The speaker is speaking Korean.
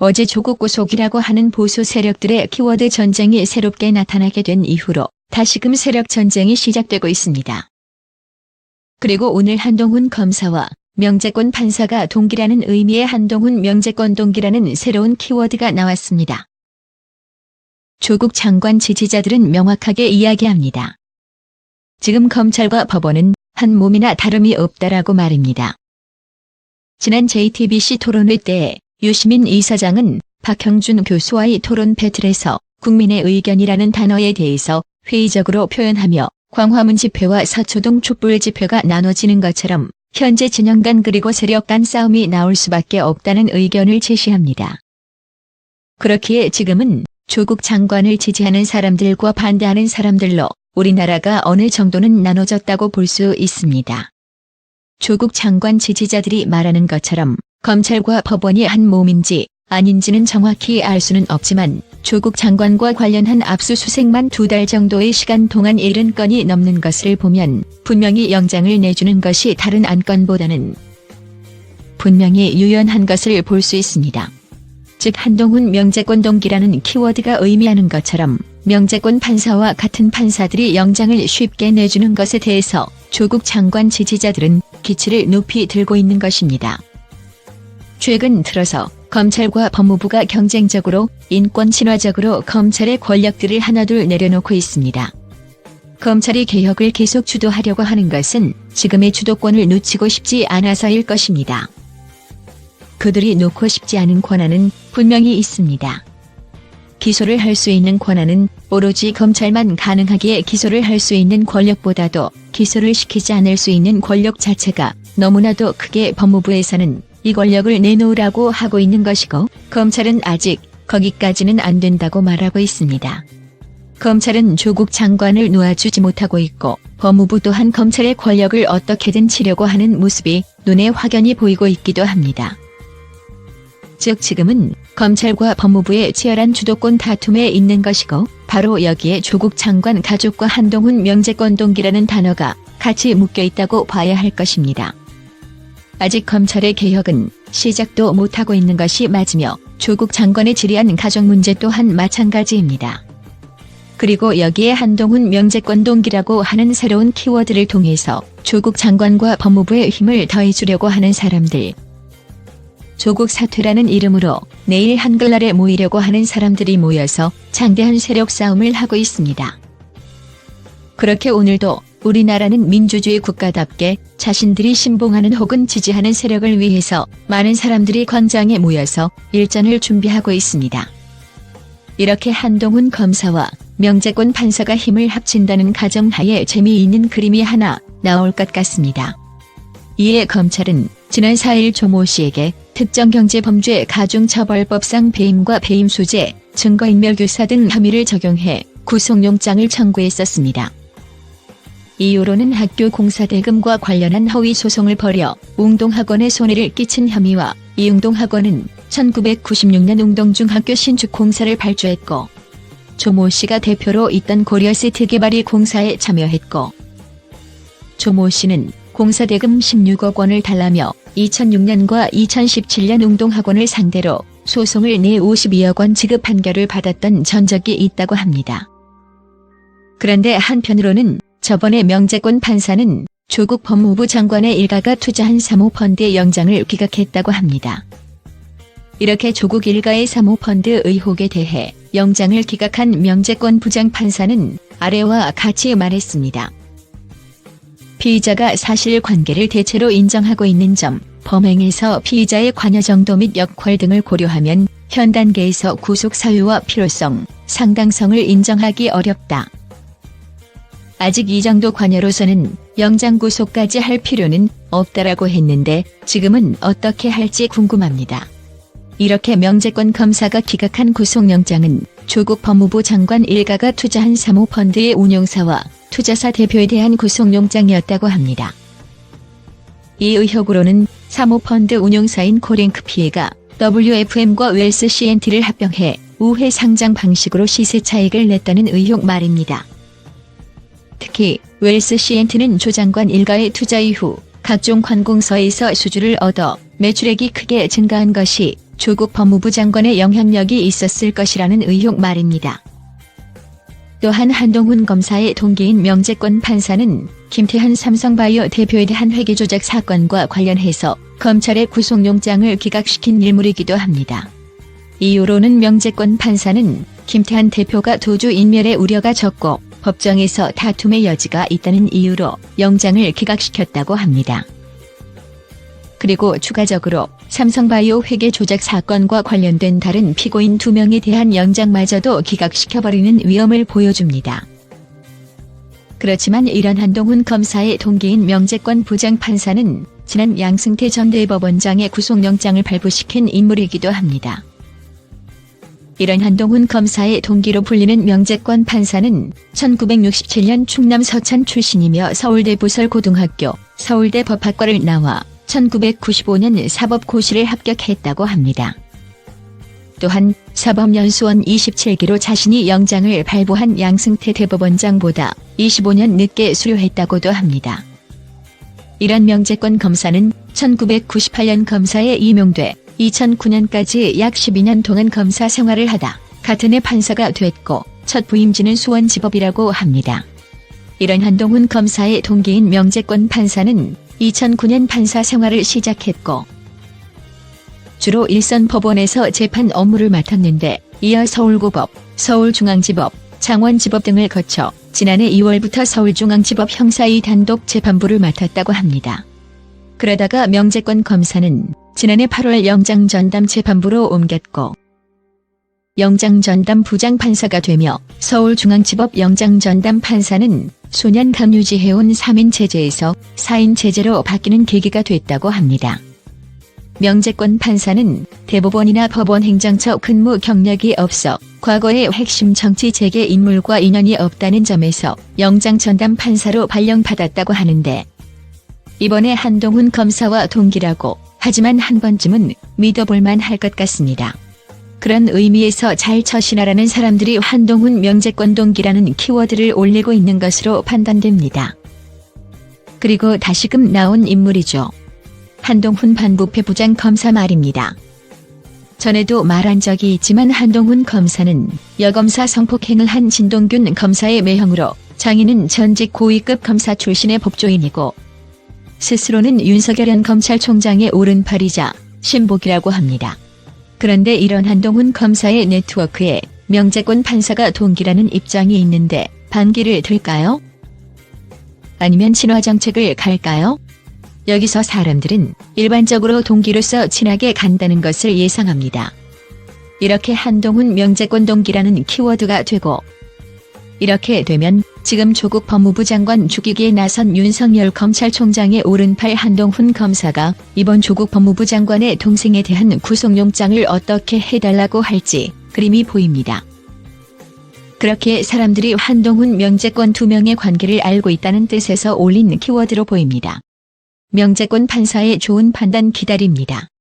어제 조국 구속이라고 하는 보수 세력들의 키워드 전쟁이 새롭게 나타나게 된 이후로 다시금 세력 전쟁이 시작되고 있습니다. 그리고 오늘 한동훈 검사와 명재권 판사가 동기라는 의미의 한동훈 명재권 동기라는 새로운 키워드가 나왔습니다. 조국 장관 지지자들은 명확하게 이야기합니다. 지금 검찰과 법원은 한 몸이나 다름이 없다라고 말입니다. 지난 JTBC 토론회 때 유시민 이사장은 박형준 교수와의 토론 배틀에서 국민의 의견이라는 단어에 대해서 회의적으로 표현하며 광화문 집회와 서초동 촛불 집회가 나눠지는 것처럼 현재 진영 간 그리고 세력 간 싸움이 나올 수밖에 없다는 의견을 제시합니다. 그렇기에 지금은 조국 장관을 지지하는 사람들과 반대하는 사람들로 우리나라가 어느 정도는 나눠졌다고 볼 수 있습니다. 조국 장관 지지자들이 말하는 것처럼 검찰과 법원이 한 몸인지 아닌지는 정확히 알 수는 없지만 조국 장관과 관련한 압수수색만 2달 정도의 시간 동안 70건이 넘는 것을 보면 분명히 영장을 내주는 것이 다른 안건보다는 분명히 유연한 것을 볼 수 있습니다. 즉 한동훈 명재권 동기라는 키워드가 의미하는 것처럼 명재권 판사와 같은 판사들이 영장을 쉽게 내주는 것에 대해서 조국 장관 지지자들은 기치를 높이 들고 있는 것입니다. 최근 들어서 검찰과 법무부가 경쟁적으로 인권 친화적으로 검찰의 권력들을 하나둘 내려놓고 있습니다. 검찰이 개혁을 계속 주도하려고 하는 것은 지금의 주도권을 놓치고 싶지 않아서일 것입니다. 그들이 놓고 싶지 않은 권한은 분명히 있습니다. 기소를 할 수 있는 권한은 오로지 검찰만 가능하기에 기소를 할 수 있는 권력보다도 기소를 시키지 않을 수 있는 권력 자체가 너무나도 크게 법무부에서는 이 권력을 내놓으라고 하고 있는 것이고 검찰은 아직 거기까지는 안 된다고 말하고 있습니다. 검찰은 조국 장관을 놓아주지 못하고 있고 법무부 또한 검찰의 권력을 어떻게든 치려고 하는 모습이 눈에 확연히 보이고 있기도 합니다. 즉 지금은 검찰과 법무부의 치열한 주도권 다툼에 있는 것이고 바로 여기에 조국 장관 가족과 한동훈 명재권 동기라는 단어가 같이 묶여 있다고 봐야 할 것입니다. 아직 검찰의 개혁은 시작도 못하고 있는 것이 맞으며 조국 장관의 지리한 가족 문제 또한 마찬가지입니다. 그리고 여기에 한동훈 명재권 동기라고 하는 새로운 키워드를 통해서 조국 장관과 법무부의 힘을 더해주려고 하는 사람들, 조국 사퇴라는 이름으로 내일 한글날에 모이려고 하는 사람들이 모여서 장대한 세력 싸움을 하고 있습니다. 그렇게 오늘도 우리나라는 민주주의 국가답게 자신들이 신봉하는 혹은 지지하는 세력을 위해서 많은 사람들이 광장에 모여서 일전을 준비하고 있습니다. 이렇게 한동훈 검사와 명재권 판사가 힘을 합친다는 가정하에 재미있는 그림이 하나 나올 것 같습니다. 이에 검찰은 지난 4일 조모 씨에게 특정경제범죄 가중처벌법상 배임과 배임 소재, 증거인멸교사 등 혐의를 적용해 구속영장을 청구했었습니다. 이유로는 학교 공사대금과 관련한 허위 소송을 벌여 웅동학원에 손해를 끼친 혐의와 이 웅동학원은 1996년 웅동중학교 신축 공사를 발주했고 조모 씨가 대표로 있던 고려시티 개발이 공사에 참여했고 조모 씨는 공사대금 16억 원을 달라며 2006년과 2017년 웅동학원을 상대로 소송을 내 52억 원 지급 판결을 받았던 전적이 있다고 합니다. 그런데 한편으로는 저번에 명재권 판사는 조국 법무부 장관의 일가가 투자한 사모펀드의 영장을 기각했다고 합니다. 이렇게 조국 일가의 사모펀드 의혹에 대해 영장을 기각한 명재권 부장판사는 아래와 같이 말했습니다. 피의자가 사실관계를 대체로 인정하고 있는 점, 범행에서 피의자의 관여 정도 및 역할 등을 고려하면 현 단계에서 구속 사유와 필요성, 상당성을 인정하기 어렵다. 아직 이 정도 관여로서는 영장 구속까지 할 필요는 없다라고 했는데 지금은 어떻게 할지 궁금합니다. 이렇게 명재권 검사가 기각한 구속영장은 조국 법무부 장관 일가가 투자한 사모펀드의 운용사와 투자사 대표에 대한 구속영장이었다고 합니다. 이 의혹으로는 사모펀드 운용사인 코랭크 피해가 WFM과 웰스 CNT를 합병해 우회 상장 방식으로 시세 차익을 냈다는 의혹 말입니다. 특히 웰스 CNT는 조 장관 일가의 투자 이후 각종 관공서에서 수주를 얻어 매출액이 크게 증가한 것이 조국 법무부 장관의 영향력이 있었을 것이라는 의혹 말입니다. 또한 한동훈 검사의 동기인 명재권 판사는 김태한 삼성바이오 대표에 대한 회계 조작 사건과 관련해서 검찰의 구속영장을 기각시킨 인물이기도 합니다. 이유로는 명재권 판사는 김태한 대표가 도주 인멸의 우려가 적고 법정에서 다툼의 여지가 있다는 이유로 영장을 기각시켰다고 합니다. 그리고 추가적으로 삼성바이오 회계 조작 사건과 관련된 다른 피고인 2명에 대한 영장마저도 기각시켜버리는 위험을 보여줍니다. 그렇지만 이런 한동훈 검사의 동기인 명재권 부장판사는 지난 양승태 전 대법원장의 구속영장을 발부시킨 인물이기도 합니다. 이런 한동훈 검사의 동기로 불리는 명재권 판사는 1967년 충남 서천 출신이며 서울대 부설고등학교, 서울대 법학과를 나와 1995년 사법고시를 합격했다고 합니다. 또한 사법연수원 27기로 자신이 영장을 발부한 양승태 대법원장보다 25년 늦게 수료했다고도 합니다. 이런 명재권 검사는 1998년 검사에 임용돼 2009년까지 약 12년 동안 검사 생활을 하다 같은 해 판사가 됐고 첫 부임지는 수원지법이라고 합니다. 이런 한동훈 검사의 동기인 명재권 판사는 2009년 판사 생활을 시작했고 주로 일선 법원에서 재판 업무를 맡았는데 이어 서울고법, 서울중앙지법, 창원지법 등을 거쳐 지난해 2월부터 서울중앙지법 형사2 단독 재판부를 맡았다고 합니다. 그러다가 명재권 검사는 지난해 8월 영장전담 재판부로 옮겼고 영장전담 부장판사가 되며 서울중앙지법 영장전담 판사는 수년 감유지해온 3인 체제에서 4인 체제로 바뀌는 계기가 됐다고 합니다. 명재권 판사는 대법원이나 법원 행정처 근무 경력이 없어 과거의 핵심 정치 재계 인물과 인연이 없다는 점에서 영장전담 판사로 발령받았다고 하는데 이번에 한동훈 검사와 동기라고 하지만 한 번쯤은 믿어볼만 할 것 같습니다. 그런 의미에서 잘 처신하라는 사람들이 한동훈 명재권 동기라는 키워드를 올리고 있는 것으로 판단됩니다. 그리고 다시금 나온 인물이죠. 한동훈 반부패 부장검사 말입니다. 전에도 말한 적이 있지만 한동훈 검사는 여검사 성폭행을 한 진동균 검사의 매형으로 장인은 전직 고위급 검사 출신의 법조인이고 스스로는 윤석열 현 검찰총장의 오른팔이자 신복이라고 합니다. 그런데 이런 한동훈 검사의 네트워크에 명재권 판사가 동기라는 입장이 있는데 반기를 들까요? 아니면 친화정책을 갈까요? 여기서 사람들은 일반적으로 동기로서 친하게 간다는 것을 예상합니다. 이렇게 한동훈 명재권 동기라는 키워드가 되고 이렇게 되면 지금 조국 법무부 장관 죽이기에 나선 윤석열 검찰총장의 오른팔 한동훈 검사가 이번 조국 법무부 장관의 동생에 대한 구속영장을 어떻게 해달라고 할지 그림이 보입니다. 그렇게 사람들이 한동훈 명재권 2명의 관계를 알고 있다는 뜻에서 올린 키워드로 보입니다. 명재권 판사의 좋은 판단 기다립니다.